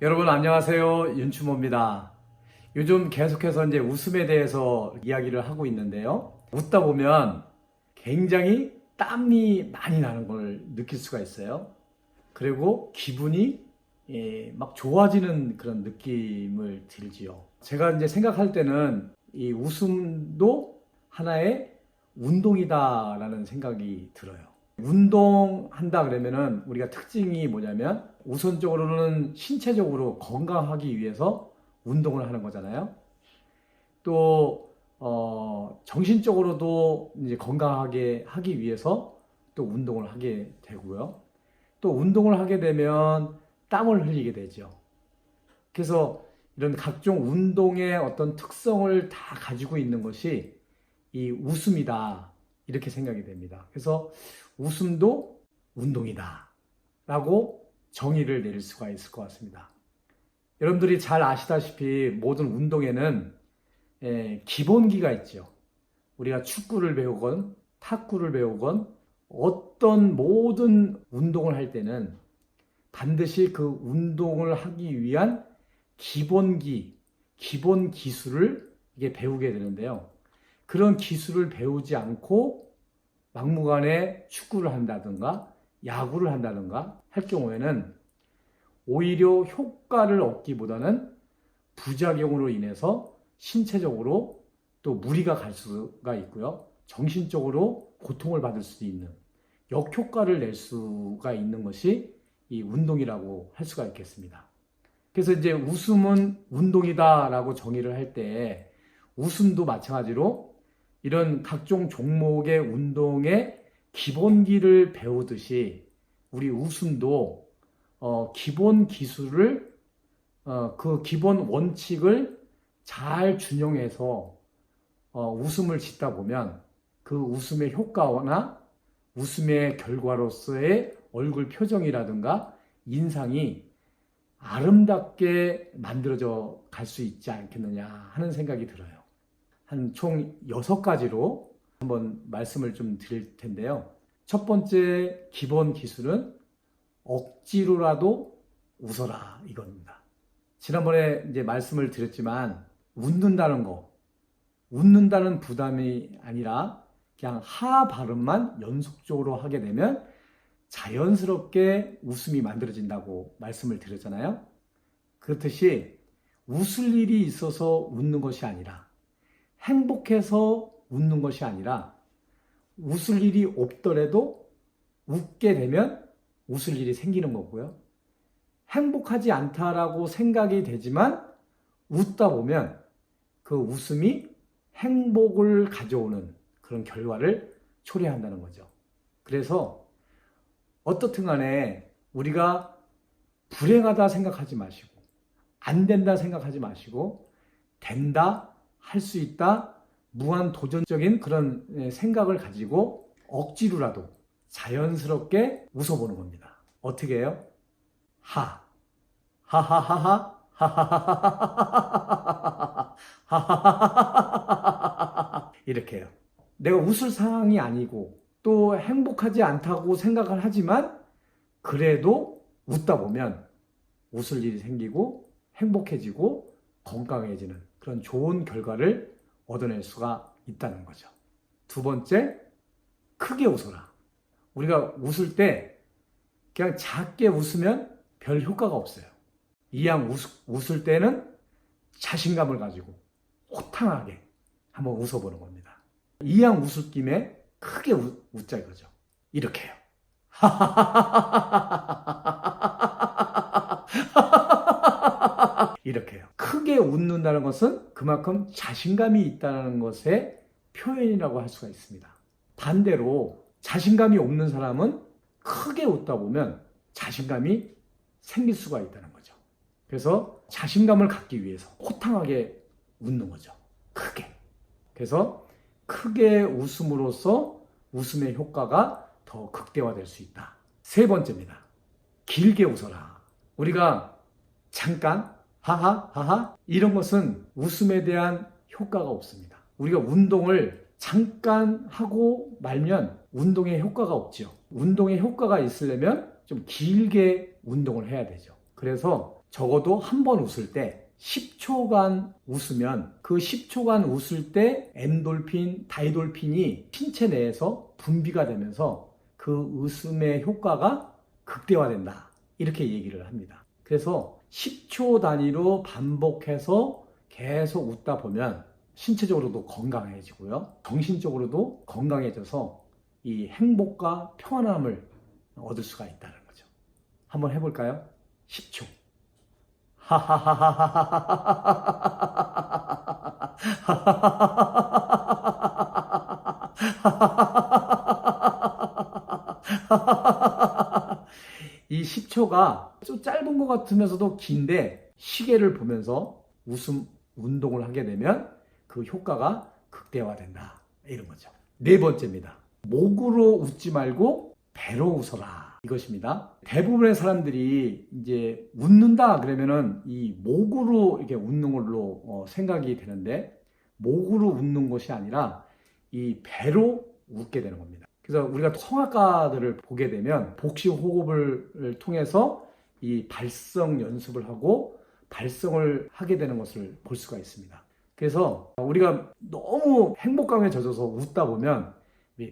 여러분 안녕하세요. 윤추모입니다. 요즘 계속해서 이제 웃음에 대해서 이야기를 하고 있는데요. 웃다 보면 굉장히 땀이 많이 나는 걸 느낄 수가 있어요. 그리고 기분이 막 좋아지는 그런 느낌을 들지요. 제가 이제 생각할 때는 이 웃음도 하나의 운동이다라는 생각이 들어요. 운동한다 그러면은 우리가 특징이 뭐냐면 우선적으로는 신체적으로 건강하기 위해서 운동을 하는 거잖아요. 또 정신적으로도 이제 건강하게 하기 위해서 또 운동을 하게 되고요. 또 운동을 하게 되면 땀을 흘리게 되죠. 그래서 이런 각종 운동의 어떤 특성을 다 가지고 있는 것이 이 웃음이다. 이렇게 생각이 됩니다. 그래서 웃음도 운동이다. 라고 정의를 내릴 수가 있을 것 같습니다. 여러분들이 잘 아시다시피 모든 운동에는 기본기가 있죠. 우리가 축구를 배우건 탁구를 배우건 어떤 모든 운동을 할 때는 반드시 그 운동을 하기 위한 기본기, 기본 기술을 이게 배우게 되는데요. 그런 기술을 배우지 않고 막무가내 축구를 한다든가 야구를 한다든가 할 경우에는 오히려 효과를 얻기보다는 부작용으로 인해서 신체적으로 또 무리가 갈 수가 있고요. 정신적으로 고통을 받을 수도 있는 역효과를 낼 수가 있는 것이 이 운동이라고 할 수가 있겠습니다. 그래서 이제 웃음은 운동이다라고 정의를 할 때 웃음도 마찬가지로 이런 각종 종목의 운동의 기본기를 배우듯이 우리 웃음도 기본 기술을 그 기본 원칙을 잘 준용해서 웃음을 짓다 보면 그 웃음의 효과나 웃음의 결과로서의 얼굴 표정이라든가 인상이 아름답게 만들어져 갈 수 있지 않겠느냐 하는 생각이 들어요. 한 총 6가지로 한번 말씀을 좀 드릴 텐데요. 첫 번째 기본 기술은 억지로라도 웃어라 이겁니다. 지난번에 이제 말씀을 드렸지만 웃는다는 부담이 아니라 그냥 하 발음만 연속적으로 하게 되면 자연스럽게 웃음이 만들어진다고 말씀을 드렸잖아요. 그렇듯이 웃을 일이 있어서 웃는 것이 아니라 행복해서 웃는 것이 아니라 웃을 일이 없더라도 웃게 되면 웃을 일이 생기는 거고요. 행복하지 않다라고 생각이 되지만 웃다 보면 그 웃음이 행복을 가져오는 그런 결과를 초래한다는 거죠. 그래서 어떻든 간에 우리가 불행하다 생각하지 마시고 안 된다 생각하지 마시고 된다, 할 수 있다, 무한 도전적인 그런 생각을 가지고 억지로라도 자연스럽게 웃어보는 겁니다. 어떻게 해요? 하하하하, 하하하하, 이렇게 해요. 내가 웃을 상황이 아니고 또 행복하지 않다고 생각을 하지만 그래도 웃다 보면 웃을 일이 생기고 행복해지고 건강해지는 그런 좋은 결과를 얻어낼 수가 있다는 거죠. 두 번째, 크게 웃어라. 우리가 웃을 때 그냥 작게 웃으면 별 효과가 없어요. 이왕 웃을 때는 자신감을 가지고 호탕하게 한번 웃어보는 겁니다. 이왕 웃을 김에 크게 웃자 이거죠. 이렇게요. 이렇게요. 크게 웃는다는 것은 그만큼 자신감이 있다는 것의 표현이라고 할 수가 있습니다. 반대로 자신감이 없는 사람은 크게 웃다 보면 자신감이 생길 수가 있다는 거죠. 그래서 자신감을 갖기 위해서 호탕하게 웃는 거죠. 크게. 그래서 크게 웃음으로써 웃음의 효과가 더 극대화될 수 있다. 세 번째입니다. 길게 웃어라. 우리가 잠깐 하하 하하 이런 것은 웃음에 대한 효과가 없습니다. 우리가 운동을 잠깐 하고 말면 운동에 효과가 없죠. 운동에 효과가 있으려면 좀 길게 운동을 해야 되죠. 그래서 적어도 한 번 웃을 때 10초간 웃으면 그 10초간 웃을 때 엔돌핀, 다이돌핀이 신체 내에서 분비가 되면서 그 웃음의 효과가 극대화된다. 이렇게 얘기를 합니다. 그래서 10초 단위로 반복해서 계속 웃다 보면 신체적으로도 건강해지고요. 정신적으로도 건강해져서 이 행복과 평안함을 얻을 수가 있다는 거죠. 한번 해볼까요? 10초. 이 10초가 좀 짧은 것 같으면서도 긴데 시계를 보면서 웃음 운동을 하게 되면 그 효과가 극대화된다. 이런 거죠. 네 번째입니다. 목으로 웃지 말고 배로 웃어라. 이것입니다. 대부분의 사람들이 이제 웃는다 그러면은 이 목으로 이렇게 웃는 걸로 생각이 되는데 목으로 웃는 것이 아니라 이 배로 웃게 되는 겁니다. 그래서 우리가 성악가들을 보게 되면 복식 호흡을 통해서 이 발성 연습을 하고 발성을 하게 되는 것을 볼 수가 있습니다. 그래서 우리가 너무 행복감에 젖어서 웃다 보면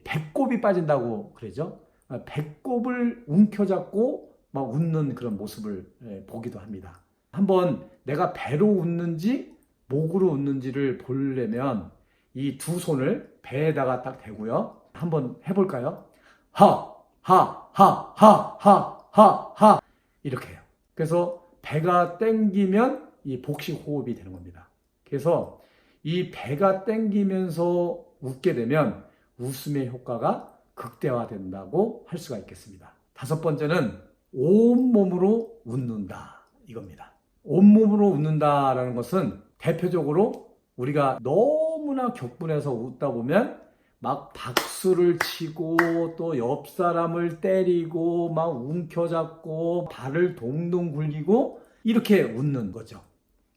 배꼽이 빠진다고 그러죠. 배꼽을 움켜잡고 막 웃는 그런 모습을 보기도 합니다. 한번 내가 배로 웃는지 목으로 웃는지를 보려면 이 두 손을 배에다가 딱 대고요. 한번 해볼까요? 하, 하, 하, 하, 하, 하, 하. 이렇게 해요. 그래서 배가 땡기면 이 복식 호흡이 되는 겁니다. 그래서 이 배가 땡기면서 웃게 되면 웃음의 효과가 극대화된다고 할 수가 있겠습니다. 다섯 번째는 온몸으로 웃는다. 이겁니다. 온몸으로 웃는다라는 것은 대표적으로 우리가 너무나 격분해서 웃다 보면 막 박수를 치고 또 옆 사람을 때리고 막 움켜잡고 발을 동동 굴리고 이렇게 웃는 거죠.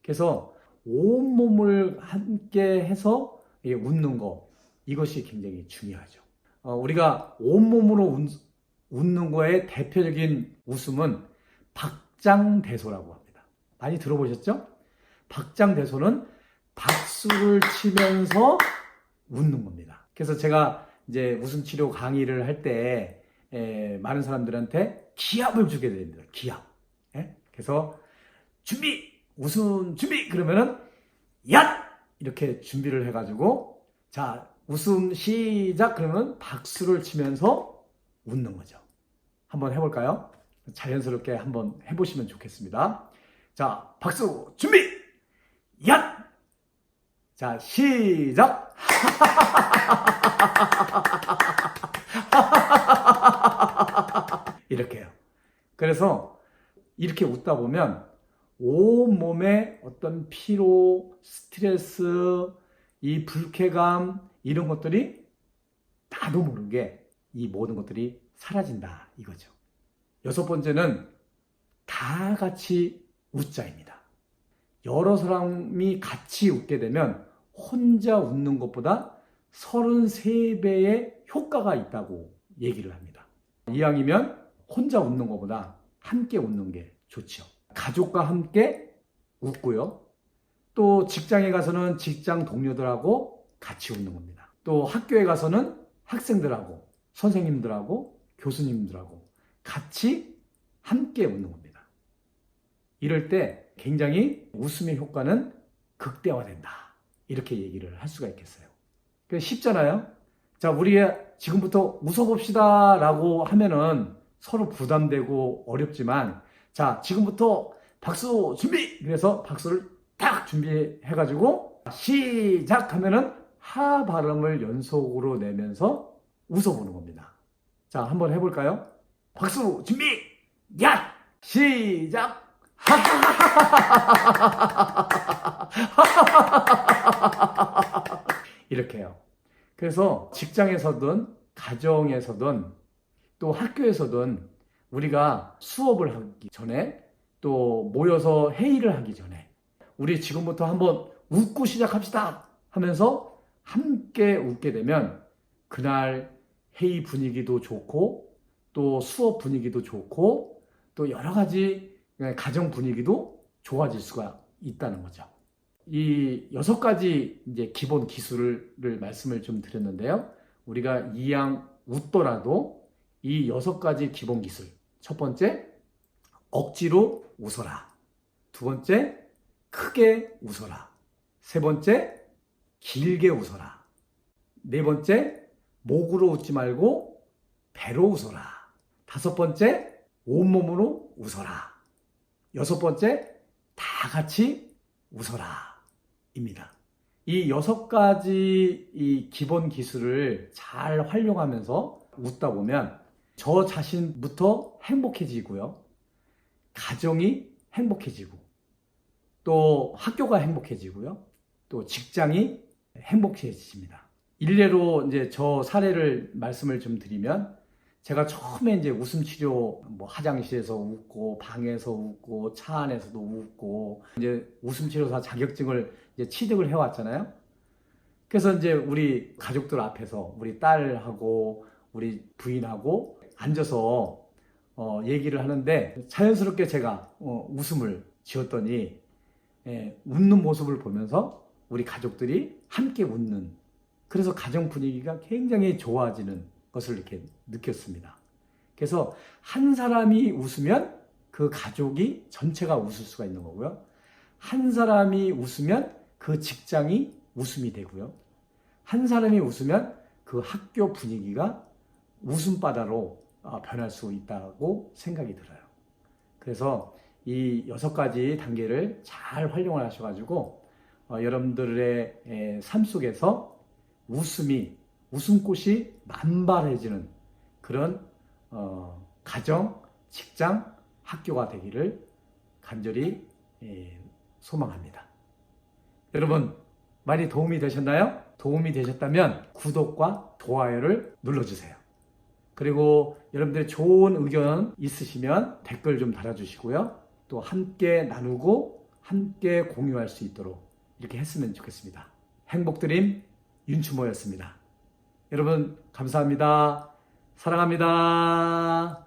그래서 온몸을 함께 해서 웃는 거 이것이 굉장히 중요하죠. 우리가 온몸으로 웃는 거의 대표적인 웃음은 박장대소라고 합니다. 많이 들어보셨죠? 박장대소는 박수를 치면서 웃는 겁니다. 그래서 제가 이제 웃음 치료 강의를 할 때 많은 사람들한테 기합을 주게 됩니다. 기합. 그래서 준비, 웃음 준비 그러면은 야! 이렇게 준비를 해가지고 자 웃음 시작 그러면 박수를 치면서 웃는 거죠. 한번 해볼까요? 자연스럽게 한번 해보시면 좋겠습니다. 자 박수 준비 야! 자 시작 이렇게요. 그래서 이렇게 웃다 보면 온몸에 어떤 피로, 스트레스, 이 불쾌감 이런 것들이 나도 모르게 이 모든 것들이 사라진다 이거죠. 여섯 번째는 다 같이 웃자입니다. 여러 사람이 같이 웃게 되면 혼자 웃는 것보다 33배의 효과가 있다고 얘기를 합니다. 이왕이면 혼자 웃는 것보다 함께 웃는 게 좋죠. 가족과 함께 웃고요. 또 직장에 가서는 직장 동료들하고 같이 웃는 겁니다. 또 학교에 가서는 학생들하고 선생님들하고 교수님들하고 같이 함께 웃는 겁니다. 이럴 때 굉장히 웃음의 효과는 극대화된다. 이렇게 얘기를 할 수가 있겠어요. 쉽잖아요. 자, 우리 지금부터 웃어봅시다 라고 하면은 서로 부담되고 어렵지만 자, 지금부터 박수 준비! 그래서 박수를 딱 준비해가지고 시작하면은 하 발음을 연속으로 내면서 웃어보는 겁니다. 자, 한번 해볼까요? 박수 준비! 야! 시작! 이렇게요. 그래서 직장에서든 가정에서든 또 학교에서든 우리가 수업을 하기 전에 또 모여서 회의를 하기 전에 우리 지금부터 한번 웃고 시작합시다 하면서 함께 웃게 되면 그날 회의 분위기도 좋고 또 수업 분위기도 좋고 또 여러 가지 가정 분위기도 좋아질 수가 있다는 거죠. 이 6가지 이제 기본 기술을 말씀을 좀 드렸는데요. 우리가 이왕 웃더라도 이 6가지 기본 기술. 첫 번째, 억지로 웃어라. 두 번째, 크게 웃어라. 세 번째, 길게 웃어라. 네 번째, 목으로 웃지 말고 배로 웃어라. 다섯 번째, 온몸으로 웃어라. 여섯 번째, 다 같이 웃어라. 입니다. 이 6가지 이 기본 기술을 잘 활용하면서 웃다 보면 저 자신부터 행복해지고요. 가정이 행복해지고, 또 학교가 행복해지고요. 또 직장이 행복해집니다. 일례로 이제 저 사례를 말씀을 좀 드리면, 제가 처음에 이제 웃음 치료, 화장실에서 웃고, 방에서 웃고, 차 안에서도 웃고, 이제 웃음 치료사 자격증을 이제 취득을 해왔잖아요. 그래서 이제 우리 가족들 앞에서 우리 딸하고 우리 부인하고 앉아서 얘기를 하는데, 자연스럽게 제가 웃음을 지었더니, 웃는 모습을 보면서 우리 가족들이 함께 웃는, 그래서 가정 분위기가 굉장히 좋아지는 것을 이렇게 느꼈습니다. 그래서 한 사람이 웃으면 그 가족이 전체가 웃을 수가 있는 거고요. 한 사람이 웃으면 그 직장이 웃음이 되고요. 한 사람이 웃으면 그 학교 분위기가 웃음바다로 변할 수 있다고 생각이 들어요. 그래서 이 6가지 단계를 잘 활용을 하셔가지고 여러분들의 삶 속에서 웃음꽃이 만발해지는 그런 가정, 직장, 학교가 되기를 간절히 소망합니다. 여러분, 많이 도움이 되셨나요? 도움이 되셨다면 구독과 좋아요를 눌러주세요. 그리고 여러분들의 좋은 의견 있으시면 댓글 좀 달아주시고요. 또 함께 나누고 함께 공유할 수 있도록 이렇게 했으면 좋겠습니다. 행복드림 윤추모였습니다. 여러분 감사합니다. 사랑합니다.